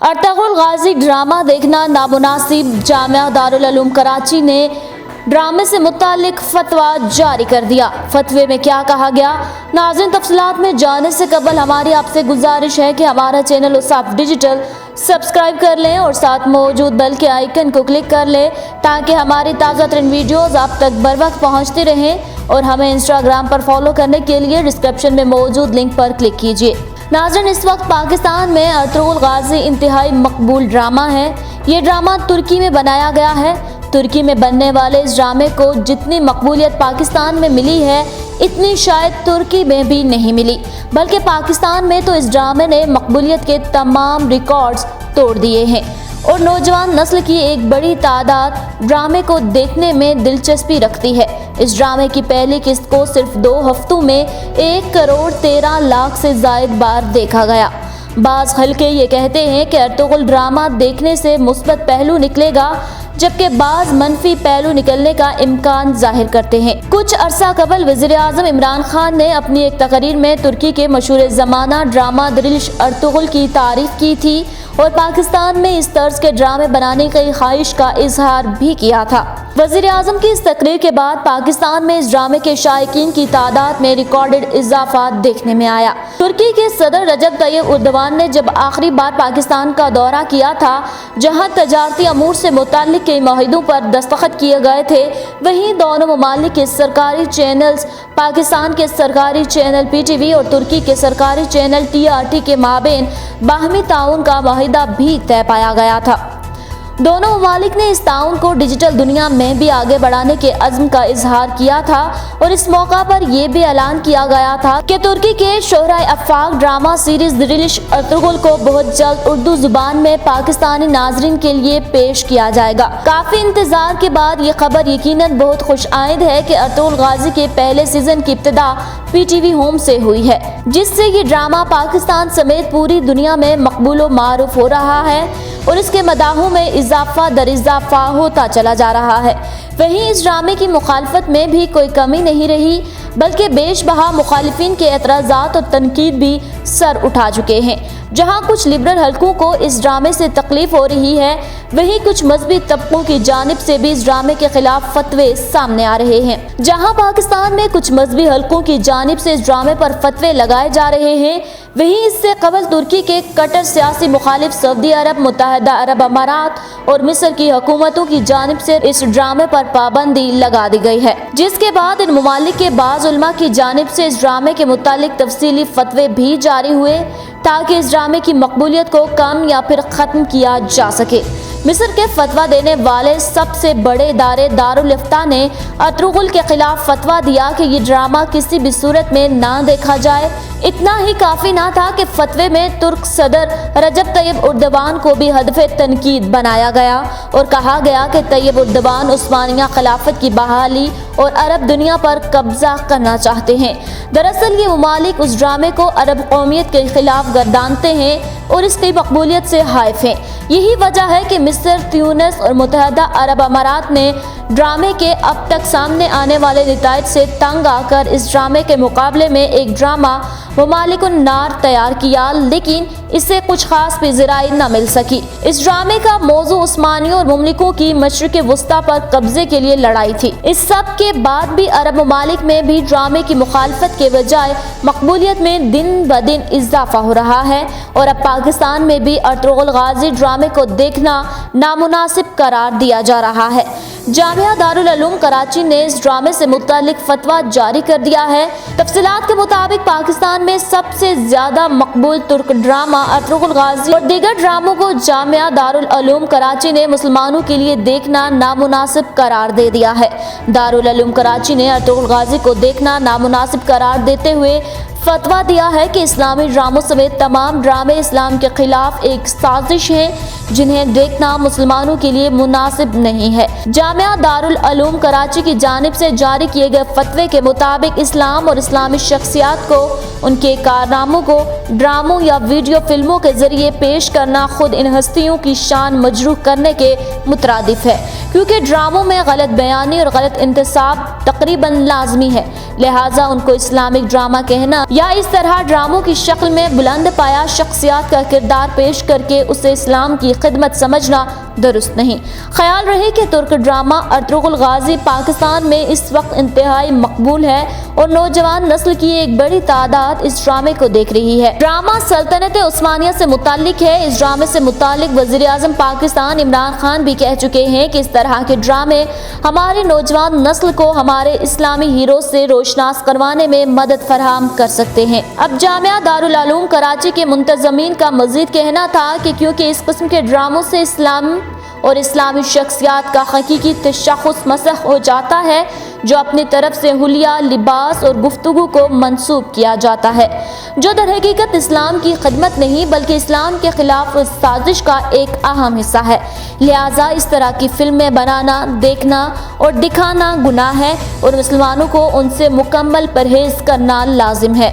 Ertugrul गाजी drama देखना नामुनासिब। जामिया दारुल उलूम कराची ने ड्रामे से मुतालिक फतवा जारी कर दिया। फतवे में क्या कहा गया, नाज़रीन तफसीलात में जाने से कबल हमारी आपसे गुजारिश है कि हमारा चैनल उसाफ डिजिटल सब्सक्राइब कर लें और साथ मौजूद बेल के आइकन को क्लिक कर लें ताकि हमारी ताज़ा तरीन वीडियोज़ आप तक बर वक्त पहुँचती रहें। और हमें इंस्टाग्राम पर फॉलो करने के लिए डिस्क्रिप्शन में मौजूद लिंक पर क्लिक कीजिए। नाज़रीन, इस वक्त पाकिस्तान में अर्तुगरुल गाजी इंतहाई मकबूल ड्रामा है। ये ड्रामा तुर्की में बनाया गया है। तुर्की में बनने वाले इस ड्रामे को जितनी मकबूलियत पाकिस्तान में मिली है इतनी शायद तुर्की में भी नहीं मिली, बल्कि पाकिस्तान में तो इस ड्रामे ने मकबूलियत के तमाम रिकॉर्ड्स तोड़ दिए हैं और नौजवान नस्ल की एक बड़ी तादाद ड्रामे को देखने में दिलचस्पी रखती है। इस ड्रामे की पहली किस्त को सिर्फ 2 हफ्तों में 1 करोड़ 13 लाख से ज़ायद बार देखा गया। बाज़ हल्के ये कहते हैं कि अर्तुगरुल ड्रामा देखने से मुस्बत पहलू निकलेगा, जबकि बाज़ मनफी पहलू निकलने का इम्कान जाहिर करते हैं। कुछ अरसा कबल वज़ीर आज़म इमरान खान ने अपनी एक तकरीर में तुर्की के मशहूर ज़माना ड्रामा दरिलिश अर्तुगरुल की तारीफ की थी और पाकिस्तान में इस तर्ज के ड्रामे बनाने की ख्वाहिश का इजहार भी किया था। वज़ीर आज़म की इस तकरीर के बाद पाकिस्तान में इस ड्रामे के शायकीन की तादाद में रिकॉर्डेड इजाफा देखने में आया। तुर्की के सदर रजब तैयब एर्दोगान ने जब आखिरी बार पाकिस्तान का दौरा किया था, जहां तजारती अमूर से मुताल्लिक कई मुआहिदों पर दस्तखत किए गए थे, वहीं दोनों ममालिक के सरकारी चैनल्स, पाकिस्तान के सरकारी चैनल PTV और तुर्की के सरकारी चैनल TRT के माबेन बाहमी ताउन का मुआहिदा भी तय पाया गया था। दोनों ममालिक ने इस ताउन को डिजिटल दुनिया में भी आगे बढ़ाने के अज़्म का इजहार किया था और इस मौका पर यह भी ऐलान किया गया था कि तुर्की के शोहराए अफ़ाक ड्रामा सीरीज दरिलिश अर्तुगरुल को बहुत जल्द उर्दू जुबान में पाकिस्तानी नाजरीन के लिए पेश किया जाएगा। काफ़ी इंतजार के बाद ये खबर यकीनन बहुत खुश आइंद है कि अर्तुगरुल गाजी के पहले सीजन की इब्तिदा PTV होम से हुई है, जिससे ये ड्रामा पाकिस्तान समेत पूरी दुनिया में मकबूल व मारूफ हो रहा है और इसके मदाहों में इजाफा दर इजाफा होता चला जा रहा है। वहीं इस ड्रामे की मुखालफत में भी कोई कमी नहीं रही, बल्कि बेशबहा मुखालिफिन के एतराज़ात और तनकीद भी सर उठा चुके हैं। जहां कुछ लिबरल हलकों को इस ड्रामे से तकलीफ हो रही है, वहीं कुछ मजहबी तबकों की जानिब से भी इस ड्रामे के खिलाफ फतवे सामने आ रहे हैं। जहां पाकिस्तान में कुछ मजहबी हलकों की जानिब से इस ड्रामे पर फतवे लगाए जा रहे हैं, वहीं इससे कबल तुर्की के कट्टर सियासी मुखालिफ सऊदी अरब, मुत्तहिदा अरब अमारात और मिस्र की हुकूमतों की जानिब से इस ड्रामे पर पाबंदी लगा दी गई है, जिसके बाद इन ममालिक के बाज़ उलमा की जानिब से इस ड्रामे के मुतालिक तफसीली फतवे भी जारी हुए ताकि इस ड्रामे की मकबूलियत को कम या फिर ख़त्म किया जा सके। मिस्र के फतवा देने वाले सबसे बड़े इदारे दारुल इफ्ता ने अर्तुगरुल के खिलाफ फतवा दिया कि ये ड्रामा किसी भी सूरत में ना देखा जाए। इतना ही काफ़ी ना था कि फतवे में तुर्क सदर रजब तैयब एर्दोगान को भी हदफ़े तनकीद बनाया गया और कहा गया कि तैयब एर्दोगान उस्मानिया खिलाफत की बहाली और अरब दुनिया पर कब्जा करना चाहते हैं। दरअसल ये ममालिक उस ड्रामे को अरब कौमियत के खिलाफ गर्दानते हैं और इसकी मकबूलियत से हाइफ हैं। यही वजह है कि मिस्र, ट्यूनिस और मुत्तहिदा अरब अमारात ने ड्रामे के अब तक सामने आने वाले नताइज से तंग आकर इस ड्रामे के मुकाबले में एक ड्रामा ममालिकुन नार तैयार किया, लेकिन इससे कुछ खास पिज़राई न मिल सकी। इस ड्रामे का मौजू उस्मानियों और मुमलिकों की मशरिक़ वुस्ता पर कब्जे के लिए लड़ाई थी। इस सब के बाद भी अरब ममालिक में भी ड्रामे की मुखालफत के बजाय मकबूलियत में दिन ब दिन इजाफा हो रहा है और अब पाकिस्तान में भी अर्तुगरुल गाजी ड्रामे को देखना नामुनासिब करार दिया जा रहा है। जामिया दारुल उलूम कराची ने इस ड्रामे से मुतालिक फतवा जारी कर दिया है। तफसीलात के मुताबिक पाकिस्तान में सबसे ज्यादा मकबूल तुर्क ड्रामा अर्तुगरुल गाजी और दीगर ड्रामों को जामिया दारुल उलूम कराची ने मुसलमानों के लिए देखना नामुनासिब करार दे दिया है। दारुल उलूम कराची ने अर्तुगरुल गाजी को देखना नामुनासिब करार देते हुए फतवा दिया है कि इस्लामी ड्रामों समेत तमाम ड्रामे इस्लाम के खिलाफ एक साजिश है जिन्हें देखना मुसलमानों के लिए मुनासिब नहीं है। जामिया दारुल उलूम कराची की जानिब से जारी किए गए फतवे के मुताबिक इस्लाम और इस्लामी शख्सियात को, उनके कारनामों को ड्रामों या वीडियो फिल्मों के जरिए पेश करना खुद इन हस्तियों की शान मजरूह करने के मुतरादिफ है, क्योंकि ड्रामों में गलत बयानी और गलत इंतसाब तकरीबन लाजमी है। لہٰذا ان کو اسلامک ڈرامہ کہنا یا اس طرح ڈراموں کی شکل میں بلند پایا شخصیات کا کردار پیش کر کے اسے اسلام کی خدمت سمجھنا درست نہیں۔ خیال رہے کہ ترک ڈرامہ ارطغرل غازی پاکستان میں اس وقت انتہائی مقبول ہے اور نوجوان نسل کی ایک بڑی تعداد اس ڈرامے کو دیکھ رہی ہے۔ ڈرامہ سلطنت عثمانیہ سے متعلق ہے۔ اس ڈرامے سے متعلق وزیر اعظم پاکستان عمران خان بھی کہہ چکے ہیں کہ اس طرح کے ڈرامے ہماری نوجوان نسل کو ہمارے اسلامی ہیرو سے روشناس کروانے میں مدد فراہم کر سکتے ہیں۔ اب جامعہ دارالعلوم کراچی کے منتظمین کا مزید کہنا تھا کہ کیونکہ اس قسم کے ڈراموں سے اسلام اور اسلامی شخصیات کا حقیقی تشخص مسخ ہو جاتا ہے جو اپنی طرف سے حلیہ، لباس اور گفتگو کو منسوب کیا جاتا ہے، جو در حقیقت اسلام کی خدمت نہیں بلکہ اسلام کے خلاف سازش کا ایک اہم حصہ ہے۔ لہٰذا اس طرح کی فلمیں بنانا، دیکھنا اور دکھانا گناہ ہے اور مسلمانوں کو ان سے مکمل پرہیز کرنا لازم ہے۔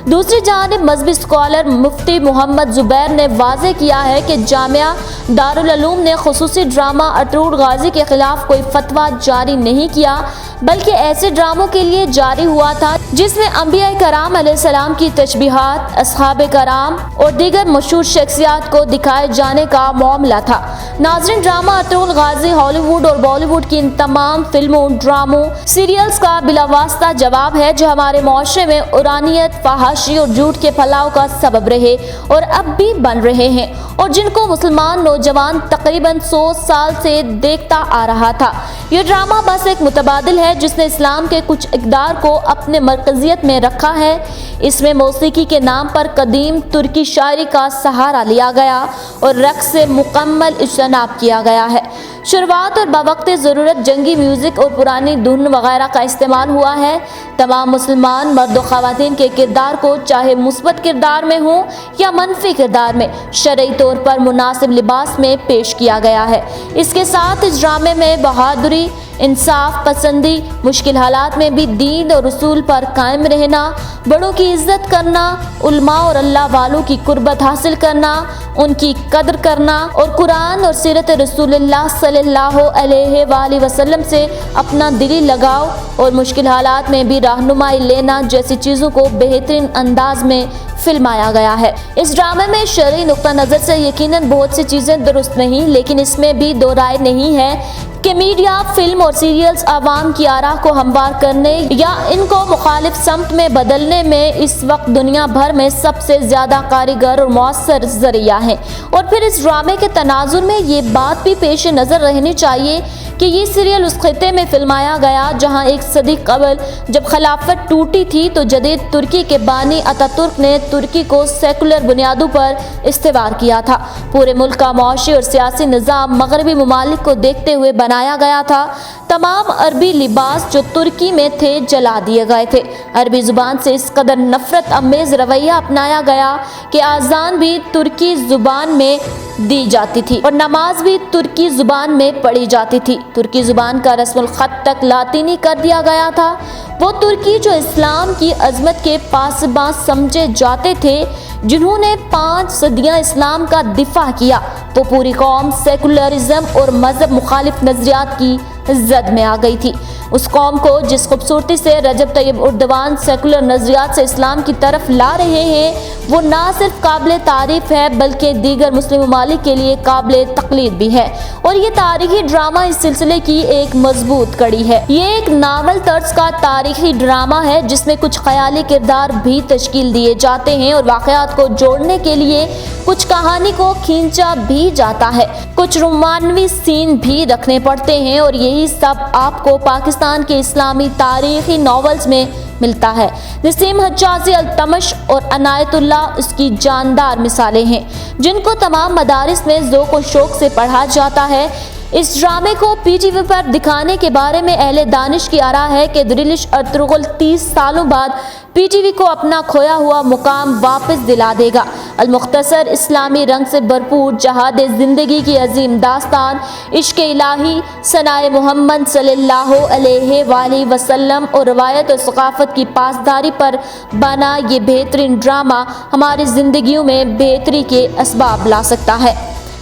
دوسری جانب مذہبی اسکالر مفتی محمد زبیر نے واضح کیا ہے کہ جامعہ دارالعلوم نے خصوصی ڈرامہ ارطغرل غازی کے خلاف کوئی فتویٰ جاری نہیں کیا بلکہ ایسے ڈراموں کے لیے جاری ہوا تھا جس میں انبیاء کرام علیہ السلام کی تشبیہات، اصحاب کرام اور دیگر مشہور شخصیات کو دکھائے جانے کا معاملہ تھا۔ ناظرین، ڈرامہ ارطغرل غازی ہالی ووڈ اور بالی ووڈ کی ان تمام فلموں، ڈراموں، سیریلز کا بلا واسطہ جواب ہے جو ہمارے معاشرے میں عرانیت، فحاشی اور جھوٹ کے پھیلاؤ کا سبب رہے اور اب بھی بن رہے ہیں اور جن کو مسلمان نوجوان تقریباً 100 سال سے دیکھتا آ رہا تھا۔ یہ ڈرامہ بس ایک متبادل ہے جس نے اسلام کے کچھ اقدار کو اپنے مرکزیت میں رکھا ہے۔ اس میں موسیقی کے نام پر قدیم ترکی شاعری کا سہارا لیا گیا اور رقص سے مکمل اجتناب کیا گیا ہے۔ شروعات اور بوقت ضرورت جنگی میوزک اور پرانی دھن وغیرہ کا استعمال ہوا ہے۔ تمام مسلمان مرد و خواتین کے کردار کو چاہے مثبت کردار میں ہوں یا منفی کردار میں شرعی طور پر مناسب لباس میں پیش کیا گیا ہے۔ اس کے ساتھ اس ڈرامے میں بہادری، انصاف پسندی، مشکل حالات میں بھی دین اور رسول پر قائم رہنا، بڑوں کی عزت کرنا، علماء اور اللہ والوں کی قربت حاصل کرنا، ان کی قدر کرنا اور قرآن اور سیرت رسول اللہ صلی اللہ علیہ وآلہ وسلم سے اپنا دلی لگاؤ اور مشکل حالات میں بھی رہنمائی لینا جیسی چیزوں کو بہترین انداز میں فلمایا گیا ہے۔ اس ڈرامے میں شرعی نقطہ نظر سے یقیناً بہت سی چیزیں درست نہیں، لیکن اس میں بھی دو رائے نہیں ہے کہ میڈیا، فلم اور سیریلز عوام کی آراء کو ہموار کرنے یا ان کو مخالف سمت میں بدلنے میں اس وقت دنیا بھر میں سب سے زیادہ کارگر اور مؤثر ذریعہ ہیں۔ اور پھر اس ڈرامے کے تناظر میں یہ بات بھی پیش نظر رہنی چاہیے کہ یہ سیریل اس خطے میں فلمایا گیا جہاں ایک صدی قبل جب خلافت ٹوٹی تھی تو جدید ترکی کے بانی اتاتürk نے ترکی کو سیکولر بنیادوں پر استوار کیا تھا۔ پورے ملک کا معاشی اور سیاسی نظام مغربی ممالک کو دیکھتے ہوئے بنایا گیا تھا۔ تمام عربی لباس جو ترکی میں تھے جلا دیے گئے تھے۔ عربی زبان سے اس قدر نفرت امیز رویہ اپنایا گیا کہ اذان بھی ترکی زبان میں دی جاتی تھی اور نماز بھی ترکی زبان میں پڑھی جاتی تھی۔ ترکی زبان کا رسم الخط تک لاطینی کر دیا گیا تھا۔ وہ ترکی جو اسلام کی عظمت کے پاسباں سمجھے جاتے تھے، جنہوں نے 5 صدیاں اسلام کا دفاع کیا، تو پوری قوم سیکولرزم اور مذہب مخالف نظریات کی زد میں آ گئی تھی۔ اس قوم کو جس خوبصورتی سے رجب طیب اردوان سیکولر نظریات سے اسلام کی طرف لا رہے ہیں وہ نہ صرف قابل تعریف ہے بلکہ دیگر مسلم ممالک کے لیے قابل تقلید بھی ہے، اور یہ تاریخی ڈرامہ اس سلسلے کی ایک مضبوط کڑی ہے۔ یہ ایک ناول طرز کا تاریخی ڈرامہ ہے جس میں کچھ خیالی کردار بھی تشکیل دیے جاتے ہیں اور واقعات کو جوڑنے کے لیے کچھ کہانی کو کھینچا بھی جاتا ہے، کچھ رومانوی سین بھی رکھنے پڑتے ہیں، اور یہی سب آپ کو پاکستان کے اسلامی تاریخی ناولز میں ملتا ہے۔ نسیم حجازی، التمش اور عنایت اللہ اس کی جاندار مثالیں ہیں جن کو تمام مدارس میں ذوق و شوق سے پڑھا جاتا ہے۔ اس ڈرامے کو پی ٹی وی پر دکھانے کے بارے میں اہل دانش کی آراء ہے کہ دریلش ارطغرل 30 سالوں بعد پی ٹی وی کو اپنا کھویا ہوا مقام واپس دلا دے گا۔ المختصر اسلامی رنگ سے بھرپور جہاد زندگی کی عظیم داستان، عشق الہی، ثنائے محمد صلی اللہ علیہ وآلہ وسلم اور روایت اور ثقافت کی پاسداری پر بنا یہ بہترین ڈرامہ ہماری زندگیوں میں بہتری کے اسباب لا سکتا ہے۔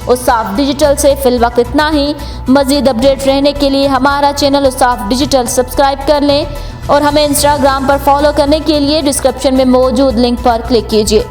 اصاف ڈیجیٹل سے فی الوقت اتنا ہی۔ مزید اپڈیٹ رہنے کے لیے ہمارا چینل اصاف ڈیجیٹل سبسکرائب کر لیں और हमें इंस्टाग्राम पर फॉलो करने के लिए डिस्क्रिप्शन में मौजूद लिंक पर क्लिक कीजिए।